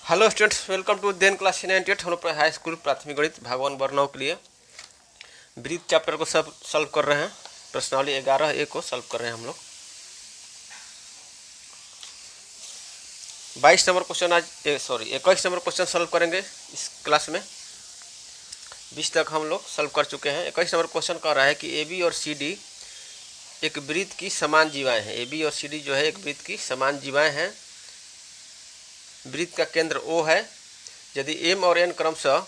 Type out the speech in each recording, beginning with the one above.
Hello students, welcome to then class 98। हम लोग high school प्राथमिक गणित भागवान वर्णों के लिए ब्रीथ चैप्टर को सब सॉल्व कर रहे हैं। प्रश्नावली 11A को सॉल्व कर रहे हैं हम लोग। 22 नंबर क्वेश्चन आज 21 नंबर क्वेश्चन सॉल्व करेंगे इस क्लास में। 20 तक हम लोग सॉल्व कर चुके हैं। 21 नंबर क्वेश्चन कह रहा है कि AB और CD एक वृत्त की समान जीवाएँ हैं। AB और CD जो है एक वृत्त की समान जीवाएँ हैं। वृत्त का केंद्र O है। यदि M और N क्रमशः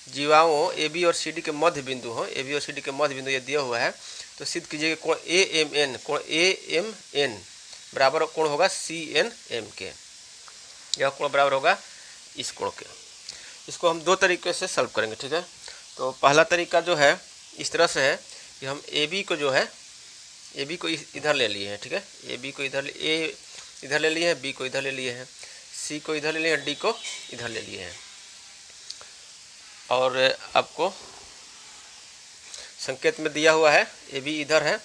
जीवाओं AB और CD के मध्य बिंदु हो, AB और CD के मध्य बिंदु ये दिया हुआ है, तो सिद्ध कीजिए कि कोण AMN बराबर कोण होगा CNM के। यह कोण बराबर होगा इस कोण के। इसको हम दो तरीके से सॉल्व करेंगे, ठीक है। तो पहला तरीका जो है इस तरह से है कि हम AB को जो है AB को इधर ले लिए हैं, ठीक है। AB को इधर ले लिए हैं, B को इधर ले लिए हैं, C को इधर ले लिए हैं, D को इधर ले लिए हैं। और आपको संकेत में दिया हुआ है AB इधर है,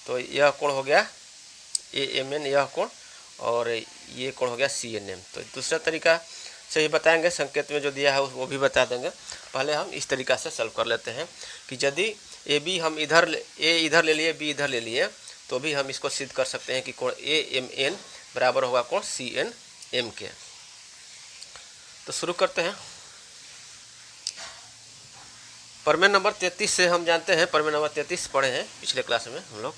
तो यह कोण हो गया AMN, यह कोण, और ये कोण हो गया CNM। तो दूसरा तरीका से ही बताएंगे, संकेत में जो दिया है वो भी बता देंगे। पहले हम इस तरीका से सॉल्व कर लेते हैं कि यदि AB हम इधर A इधर ले लिए, B इधर ले लिए, तो भी हम इसको सिद्ध कर सकते हैं कि कोण AMN बराबर होगा कोण CNM के। तो शुरू करते हैं। प्रमेय नंबर 33 से हम जानते हैं, प्रमेय नंबर 33 पढ़े हैं पिछले क्लास में हम लोग।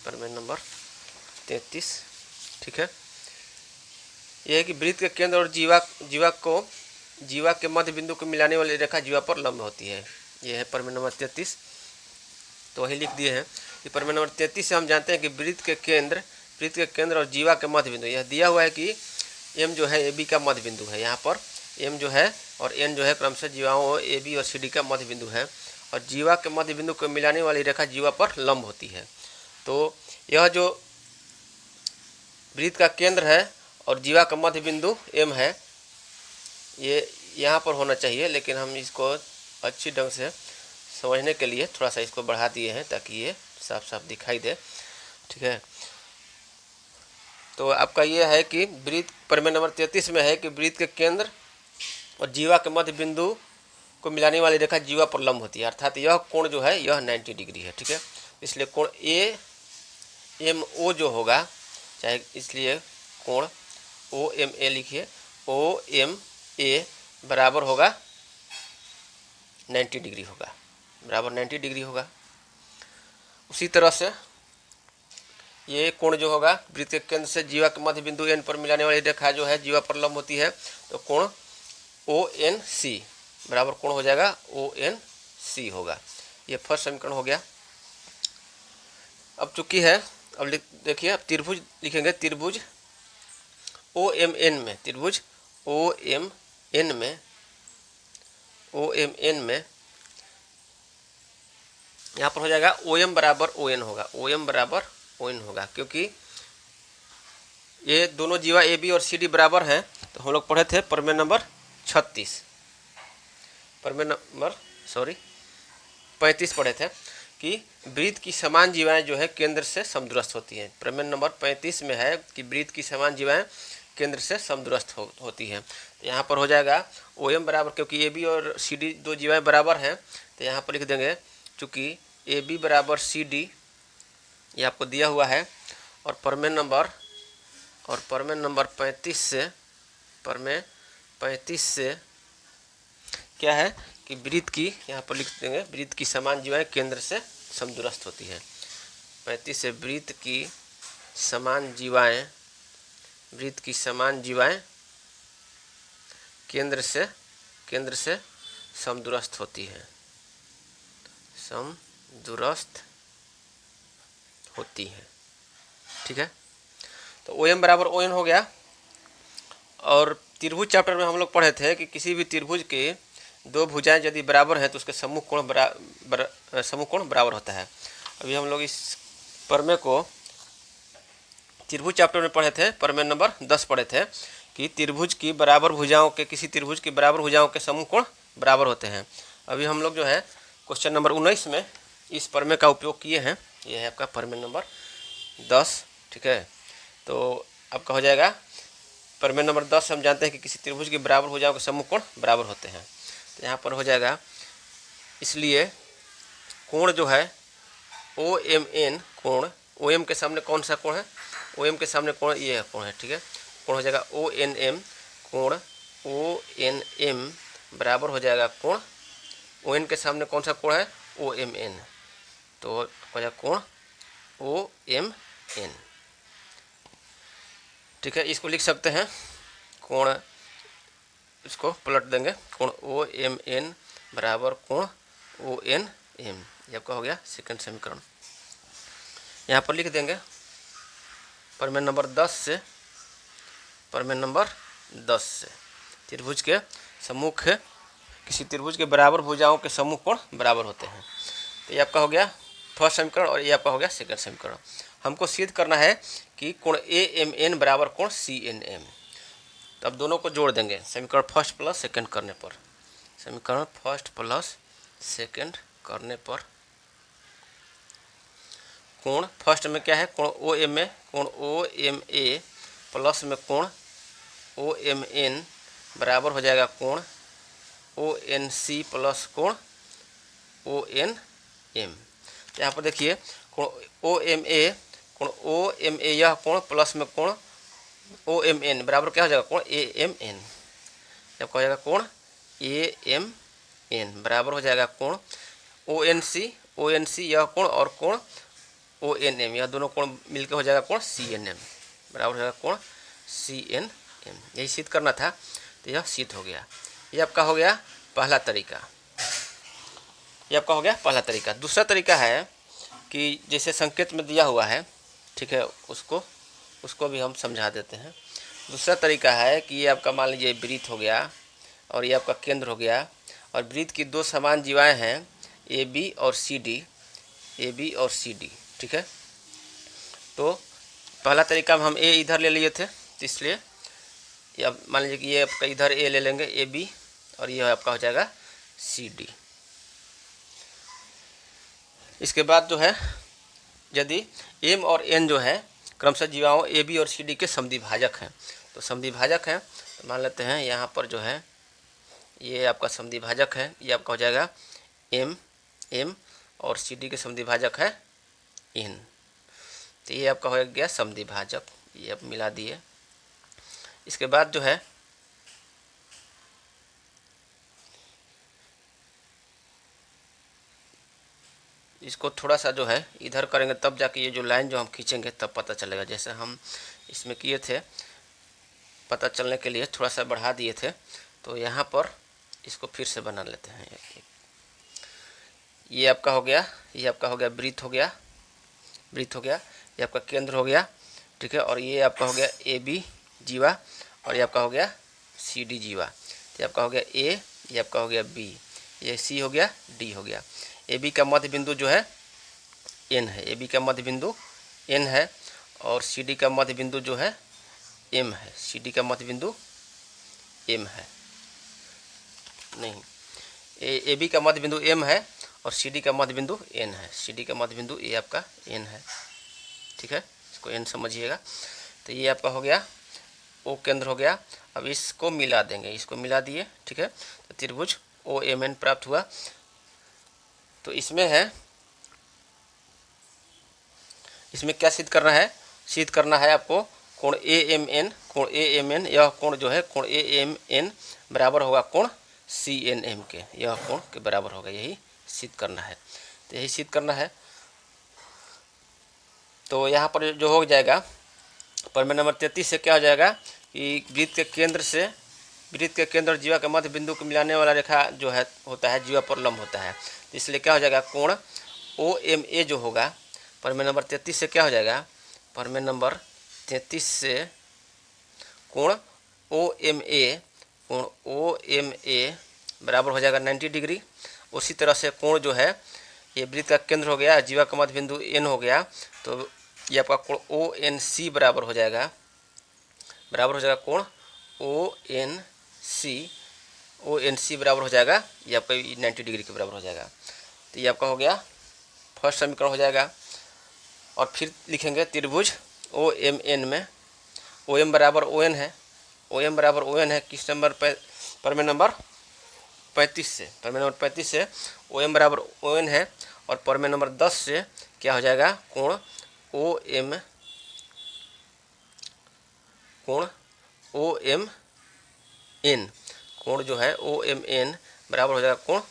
प्रमेय नंबर 33, ठीक है। यह है कि वृत्त के केंद्र और जीवा के मध्य बिंदु को मिलाने वाली रेखा जीवा पर लंब होती है। यह है प्रमेय नंबर 33। तो वही लिख दिए हैं कि प्रमेय नंबर 33 से हम जानते हैं कि वृत्त के केंद्र और जीवा के मध्य बिंदु, यह दिया हुआ है कि M जो है AB का मध्य बिंदु है। यहाँ पर M जो है और N जो है क्रमशः जीवाओं AB और CD का मध्य बिंदु है, और जीवा के मध्य बिंदु को मिलाने वाली रेखा जीवा पर लंब होती है। तो यह जो वृत्त का केंद्र है और जीवा का मध्य बिंदु M है, ये यहाँ पर होना चाहिए, लेकिन हम इसको अच्छी ढंग से समझने के लिए थोड़ा सा इसको बढ़ा दिए हैं ताकि ये साफ साफ दिखाई दे, ठीक है। तो आपका ये है कि वृत्त प्रमेय नंबर 33 में है कि वृत्त के केंद्र और जीवा के मध्य बिंदु को मिलाने वाली रेखा जीवा पर लंब होती है, अर्थात यह कोण जो है यह 90 डिग्री है, ठीक है। इसलिए कोण AMO जो होगा, चाहे इसलिए कोण OMA लिखिए, OMA बराबर होगा 90 डिग्री होगा, बराबर 90 डिग्री होगा। उसी तरह से ये कोण जो होगा वृत्त के केंद्र से जीवा के मध्य बिंदु N पर मिलाने वाली रेखा जो है जीवा पर लंब होती है, तो कोण ONC बराबर कोण हो जाएगा ONC होगा। ये फर्स्ट समीकरण हो गया। अब चूंकि है, अब देखिए, अब त्रिभुज लिखेंगे। त्रिभुज OMN में यहाँ पर हो जाएगा OM बराबर ON होगा, क्योंकि ये दोनों जीवा AB और CD बराबर हैं। तो हम लोग पढ़े थे प्रमेय नंबर 35 पढ़े थे कि वृत्त की समान जीवाएं जो है केंद्र से समदूरस्थ होती हैं। प्रमेय नंबर 35 में है कि वृत्त की समान जीवाएं केंद्र से समदूरस्थ होती हैं। तो यहाँ पर हो जाएगा OM बराबर, क्योंकि AB और CD दो जीवाएं बराबर हैं, तो यहाँ पर लिख देंगे चूँकि AB बराबर CD ये आपको दिया हुआ है, और प्रमेय नंबर 35 से क्या है कि वृत्त की, यहाँ पर लिख देंगे, वृत्त की समान जीवाएं केंद्र से समदूरस्थ होती है। 35 से वृत्त की समान जीवाएं केंद्र से समदूरस्थ होती है, ठीक है। तो OM बराबर ON हो गया। और त्रिभुज चैप्टर में हम लोग पढ़े थे कि किसी भी त्रिभुज के दो भुजाएं यदि बराबर है तो उसके सम्मुख कोण बराबर होता है। अभी हम लोग इस प्रमेय को त्रिभुज चैप्टर में पढ़े थे, प्रमेय नंबर 10 पढ़े थे कि किसी त्रिभुज की बराबर भुजाओं के सम्मुख कोण बराबर होते हैं। अभी हम लोग जो है क्वेश्चन नंबर 19 में इस प्रमेय का उपयोग किए हैं। यह है आपका प्रमेय नंबर 10, ठीक है। तो आपका हो जाएगा प्रमेय नंबर 10 से हम जानते हैं कि किसी त्रिभुज के बराबर हो जाओ के समूह कोण बराबर होते हैं। तो यहाँ पर हो जाएगा, इसलिए कोण जो है OMN कोण, OM के सामने कौन सा कोण है, OM के सामने कोण ये है कोण है, ठीक है। कोण हो जाएगा ONM, कोण ONM बराबर हो जाएगा कोण ON के सामने कौन सा कोण है OMN, तो हो जाएगा कोण OMN, ठीक है। इसको लिख सकते हैं कोण, इसको पलट देंगे, कोण OMN बराबर कोण ONM, ये आपका हो गया सेकंड समीकरण। यहाँ पर लिख देंगे प्रमेय नंबर 10 से, प्रमेय नंबर 10 से त्रिभुज के सम्मुख, किसी त्रिभुज के बराबर भुजाओं के समूह कोण बराबर होते हैं। तो ये आपका हो गया फर्स्ट समीकरण और ये आपका हो गया सेकंड समीकरण। हमको सिद्ध करना है कि कोण AMN बराबर कोण CNM। तो अब दोनों को जोड़ देंगे समीकरण फर्स्ट प्लस सेकंड करने पर, समीकरण फर्स्ट प्लस सेकंड करने पर कोण फर्स्ट में क्या है कोण OMA, कोण OMA प्लस में कोण OMN बराबर हो जाएगा कोण ONC प्लस कोण ONM। यहाँ पर देखिए कोण OMA यह कोण प्लस में कोण OMN बराबर क्या हो जाएगा कोण AMN, जब हो जाएगा कोण AMN बराबर हो जाएगा कोण ONC यह कोण और कोण ONM यह दोनों कोण मिलकर हो जाएगा कोण CNM बराबर हो जाएगा कोण CNM। यही सिद्ध करना था, तो यह सिद्ध हो गया। ये आपका हो गया पहला तरीका, ये आपका हो गया पहला तरीका। दूसरा तरीका है कि जैसे संकेत में दिया हुआ है, ठीक है, उसको भी हम समझा देते हैं। दूसरा तरीका है कि ये आपका मान लीजिए वृत्त हो गया और ये आपका केंद्र हो गया और वृत्त की दो समान जीवाएँ हैं AB और CD, ठीक है। तो पहला तरीका में हम A इधर ले लिए थे, तो इसलिए अब मान लीजिए कि ये आपका इधर A ले लेंगे AB और ये आपका हो जाएगा CD। इसके बाद जो है यदि M और N जो है क्रमशः जीवाओं AB और CD के समद्विभाजक हैं, तो समद्विभाजक हैं तो मान लेते हैं यहाँ पर जो है ये आपका समद्विभाजक है, ये आपका हो जाएगा M और CD के समद्विभाजक है N। तो ये आपका हो गया समद्विभाजक, ये आप मिला दिए। इसके बाद जो है इसको थोड़ा सा जो है इधर करेंगे तब जाके ये जो लाइन जो हम खींचेंगे तब पता चलेगा। जैसे हम इसमें किए थे, पता चलने के लिए थोड़ा सा बढ़ा दिए थे, तो यहाँ पर इसको फिर से बना लेते हैं। ये आपका हो गया, ये आपका हो गया वृत्त हो गया, ये आपका केंद्र हो गया, ठीक है। और ये आपका हो गया AB जीवा और ये आपका हो गया CD जीवा। तो ये आपका हो गया A, ये आपका हो गया B, ये C हो गया, D हो गया। AB का मध्य बिंदु जो है N है, AB का मध्य बिंदु N है और CD का मध्य बिंदु जो है M है, CD का मध्य बिंदु M है, नहीं AB का मध्य बिंदु M है और CD का मध्य बिंदु N है, CD का मध्य बिंदु ये आपका N है, ठीक है, इसको N समझिएगा। तो ये आपका हो गया O केंद्र हो गया। अब इसको मिला देंगे, इसको मिला दिए, ठीक है, तो त्रिभुज OMN प्राप्त हुआ। तो इसमें है, इसमें क्या सिद्ध करना है, सिद्ध करना है आपको कोण AMN, यह कोण जो है कोण AMN बराबर होगा कोण CNM के, यह कोण के बराबर होगा, यही सिद्ध करना है। तो यही सिद्ध करना है। तो यहाँ पर जो हो जाएगा प्रमेय नंबर 33 से क्या हो जाएगा कि वृत्त के केंद्र और जीवा के मध्य बिंदु को मिलाने वाला रेखा जो है होता है जीवा पर लंब होता है, तो इसलिए क्या हो जाएगा कोण OMA जो होगा प्रमेय नंबर 33 से क्या हो जाएगा, प्रमेय नंबर 33 से कोण OMA बराबर हो जाएगा 90 डिग्री। उसी तरह से कोण जो है ये वृत्त का केंद्र हो गया, जीवा का मध्य बिंदु N हो गया, तो ये आपका कोण ONC बराबर हो जाएगा कोण ONC बराबर हो जाएगा, ये आपका 90 डिग्री के बराबर हो जाएगा। तो ये आपका हो गया फर्स्ट समीकरण हो जाएगा। और फिर लिखेंगे त्रिभुज OMN में OM बराबर ON है, ओ एम बराबर ओ एन है किस नंबर पे, प्रमेय नंबर 35 से, प्रमेय नंबर 35 से ओ एम बराबर ओ एन है, और प्रमेय नंबर 10 से क्या हो जाएगा, कोण ओ एम एन, कोण जो है ओ एम एन बराबर हो जाएगा कोण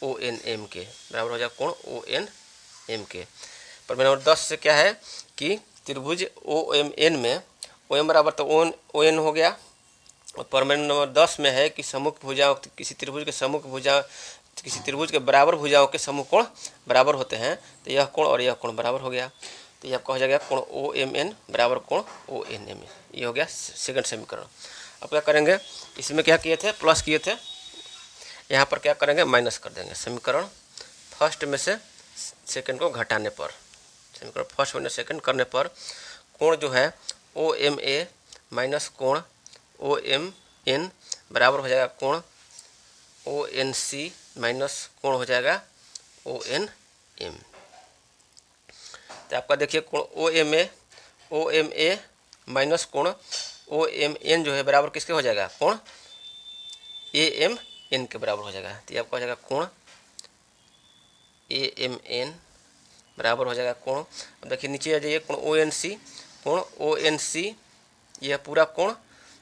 ओ एन एम के, बराबर हो जाएगा कोण ओ एन एम के। प्रमेय नंबर 10 से क्या है कि त्रिभुज ओ एम एन में ओ एम बराबर तो ओ एन हो गया, और प्रमेय नंबर 10 में है कि सम्मुख भुजाओं, किसी त्रिभुज के सम्मुख भुजा, किसी त्रिभुज के बराबर भुजाओं के सम्मुख कोण बराबर होते हैं, तो यह कोण और यह कोण बराबर हो गया, तो यह आपका हो जाएगा कोण ओ एम एन बराबर कोण ओ एन एम, ये हो गया सेकंड समीकरण। अब क्या करेंगे, इसमें क्या किए थे, प्लस किए थे, यहाँ पर क्या करेंगे, माइनस कर देंगे। समीकरण फर्स्ट में से सेकंड को घटाने पर, समीकरण फर्स्ट में सेकंड करने पर कोण जो है ओ एम ए माइनस कोण ओ एम एन बराबर हो जाएगा कोण ओ एन सी माइनस कोण हो जाएगा ओ एन एम। तो आपका देखिए कोण ओ एम ए माइनस कोण ओ एम एन जो है बराबर किसके हो जाएगा, कोण ए एम एन के बराबर हो जाएगा। तो ये आपका हो जाएगा कोण ए एम एन बराबर हो जाएगा कोण, अब देखिए नीचे आ जाइए, कोण ओ एन सी यह पूरा कोण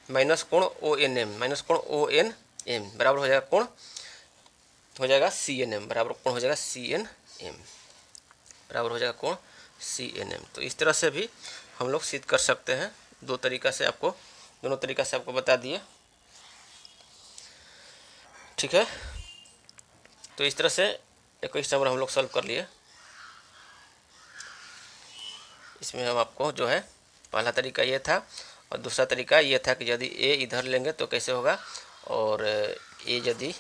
माइनस कोण ओ एन एम माइनस कोण ओ एन एम बराबर हो जाएगा कोण हो जाएगा सी एन एम, बराबर कोण हो जाएगा सी एन एम, बराबर हो जाएगा कोण सी एन एम। तो इस तरह से भी हम लोग सिद्ध कर सकते हैं, दोनों तरीका से आपको बता दिए, ठीक है। तो इस तरह से 21 नंबर हम लोग सॉल्व कर लिए। इसमें हम आपको जो है पहला तरीका ये था, और दूसरा तरीका ये था कि यदि ए इधर लेंगे तो कैसे होगा, और ए यदि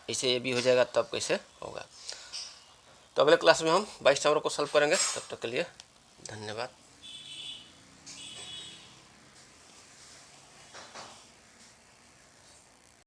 इसे ए भी हो जाएगा तब कैसे होगा। तो अगले क्लास में हम 22 नंबर को सॉल्व करेंगे। तब तक के लिए धन्यवाद।